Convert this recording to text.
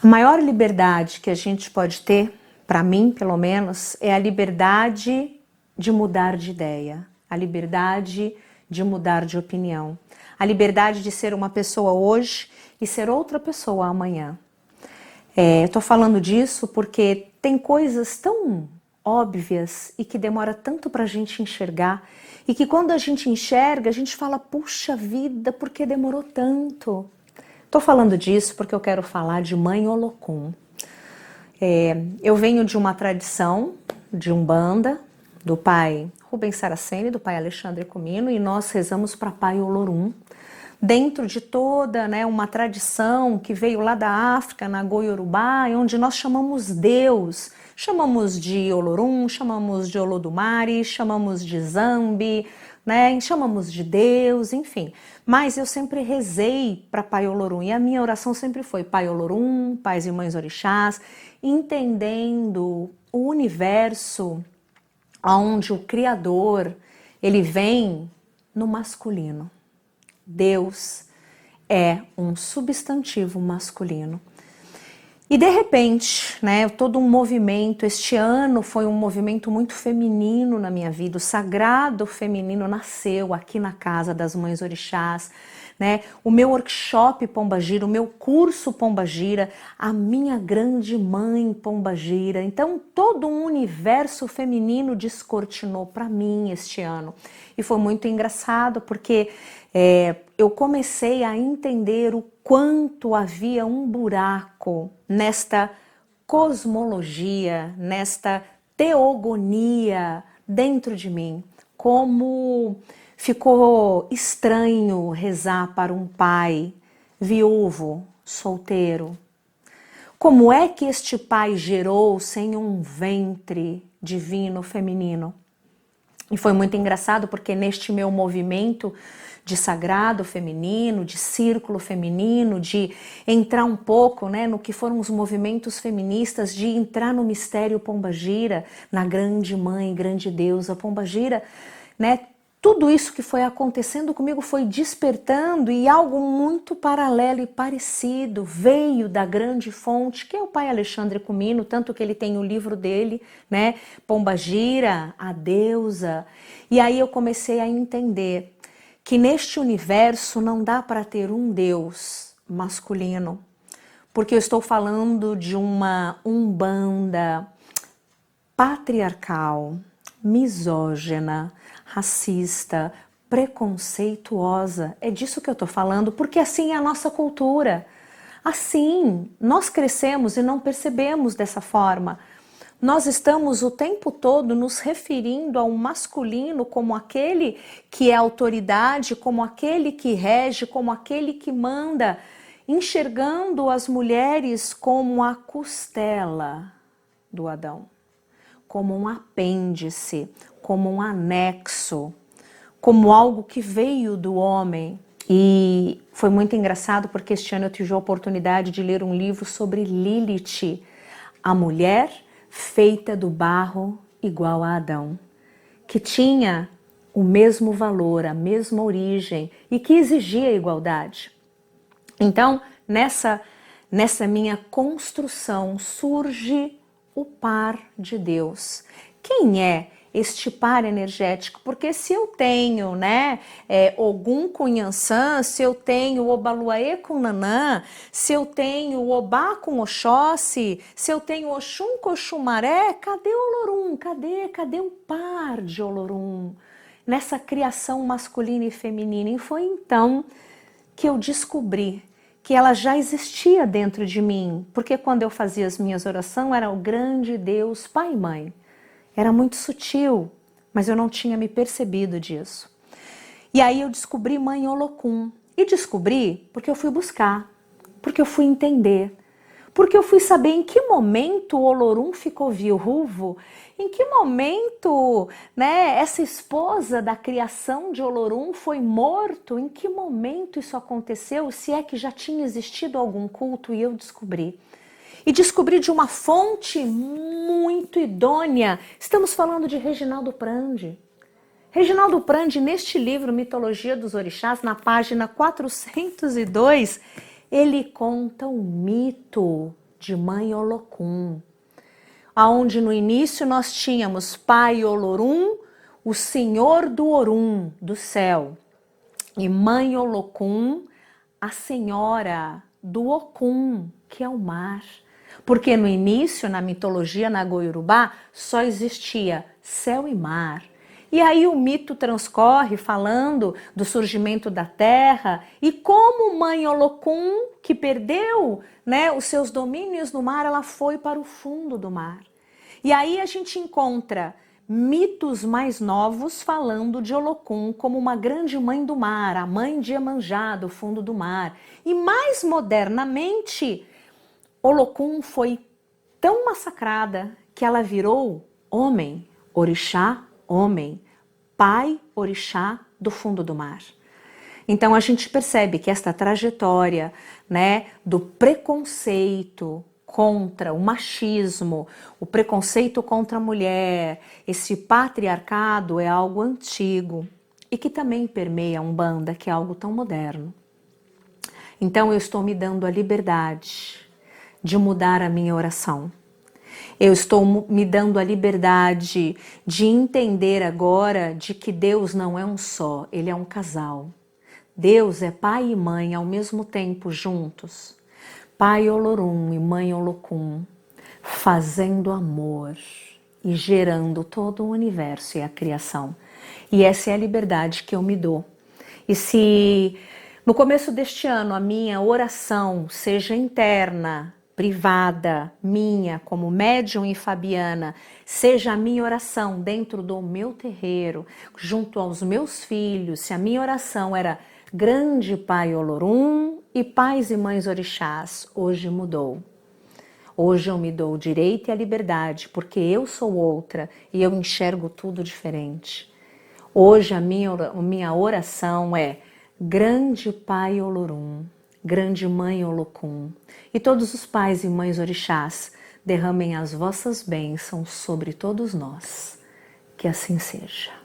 A maior liberdade que a gente pode ter, para mim pelo menos, é a liberdade de mudar de ideia, a liberdade de mudar de opinião, a liberdade de ser uma pessoa hoje e ser outra pessoa amanhã. Estou falando disso porque tem coisas tão óbvias e que demora tanto para a gente enxergar, e que quando a gente enxerga, a gente fala, puxa vida, por que demorou tanto? Estou falando disso porque eu quero falar de Mãe Olocum. Eu venho de uma tradição de Umbanda, do pai Rubens Saraceni, do pai Alexandre Comino, e nós rezamos para Pai Olorum, dentro de toda uma tradição que veio lá da África, na Goiorubá, onde nós chamamos Deus, chamamos de Olorum, chamamos de Olodumare, chamamos de Zambi, chamamos de Deus, enfim. Mas eu sempre rezei para Pai Olorum, e a minha oração sempre foi Pai Olorum, Pais e Mães Orixás, entendendo o universo onde o Criador, ele vem no masculino. Deus é um substantivo masculino. E de repente, todo um movimento, este ano foi um movimento muito feminino na minha vida, o sagrado feminino nasceu aqui na Casa das Mães Orixás, o meu workshop Pombagira, o meu curso Pombagira, a minha grande mãe Pombagira. Então todo um universo feminino descortinou para mim este ano. E foi muito engraçado porque eu comecei a entender o quanto havia um buraco nesta cosmologia, nesta teogonia dentro de mim. Como ficou estranho rezar para um pai viúvo, solteiro. Como é que este pai gerou sem um ventre divino feminino? E foi muito engraçado porque neste meu movimento de sagrado feminino, de círculo feminino, de entrar um pouco no que foram os movimentos feministas, de entrar no mistério Pombagira, na grande mãe, grande deusa Pombagira, tudo isso que foi acontecendo comigo foi despertando, e algo muito paralelo e parecido veio da grande fonte, que é o pai Alexandre Comino, tanto que ele tem o livro dele, Pombagira, a deusa. E aí eu comecei a entender que neste universo não dá para ter um Deus masculino, porque eu estou falando de uma Umbanda patriarcal, misógina, racista, preconceituosa. É disso que eu estou falando, porque assim é a nossa cultura. Assim, nós crescemos e não percebemos dessa forma. Nós estamos o tempo todo nos referindo ao masculino como aquele que é autoridade, como aquele que rege, como aquele que manda, enxergando as mulheres como a costela do Adão, como um apêndice, como um anexo, como algo que veio do homem. E foi muito engraçado porque este ano eu tive a oportunidade de ler um livro sobre Lilith, a mulher feita do barro igual a Adão, que tinha o mesmo valor, a mesma origem e que exigia igualdade. Então, nessa minha construção surge o par de Deus. Quem é este par energético? Porque se eu tenho, Ogum com Yansan, se eu tenho Obaluaê com Nanã, se eu tenho Obá com Oxóssi, se eu tenho Oxum com Oxumaré, cadê o Olorum? Cadê o par de Olorum? Nessa criação masculina e feminina. E foi então que eu descobri que ela já existia dentro de mim, porque quando eu fazia as minhas orações era o grande Deus Pai e Mãe. Era muito sutil, mas eu não tinha me percebido disso. E aí eu descobri Mãe Olocum. E descobri porque eu fui buscar, porque eu fui entender, porque eu fui saber em que momento o Olorum ficou viúvo, em que momento essa esposa da criação de Olorum foi morto, em que momento isso aconteceu, se é que já tinha existido algum culto, e eu descobri. E descobri de uma fonte muito idônea. Estamos falando de Reginaldo Prandi. Reginaldo Prandi, neste livro Mitologia dos Orixás, na página 402, ele conta o mito de Mãe Olokun, aonde no início nós tínhamos Pai Olorum, o Senhor do Orum, do céu, e Mãe Olokun, a Senhora do Okun, que é o mar. Porque no início, na mitologia Nagô-Yorubá, só existia céu e mar. E aí o mito transcorre falando do surgimento da terra e como Mãe Olokun, que perdeu, né, os seus domínios no mar, ela foi para o fundo do mar. E aí a gente encontra mitos mais novos falando de Olokun como uma grande mãe do mar, a mãe de Iemanjá, do fundo do mar. E mais modernamente, Olokun foi tão massacrada que ela virou homem, orixá, homem, pai, orixá do fundo do mar. Então a gente percebe que esta trajetória, né, do preconceito contra o machismo, o preconceito contra a mulher, esse patriarcado é algo antigo e que também permeia a Umbanda, que é algo tão moderno. Então eu estou me dando a liberdade de mudar a minha oração. Eu estou me dando a liberdade de entender agora de que Deus não é um só, Ele é um casal. Deus é pai e mãe ao mesmo tempo juntos. Pai Olorum e mãe Olokun, fazendo amor e gerando todo o universo e a criação. E essa é a liberdade que eu me dou. E se no começo deste ano a minha oração seja interna, privada, minha, como médium e Fabiana, seja a minha oração dentro do meu terreiro, junto aos meus filhos, se a minha oração era grande Pai Olorum e pais e mães orixás, hoje mudou. Hoje eu me dou o direito e a liberdade, porque eu sou outra e eu enxergo tudo diferente. Hoje a minha oração é grande Pai Olorum, grande Mãe Olokun, e todos os pais e mães orixás, derramem as vossas bênçãos sobre todos nós. Que assim seja.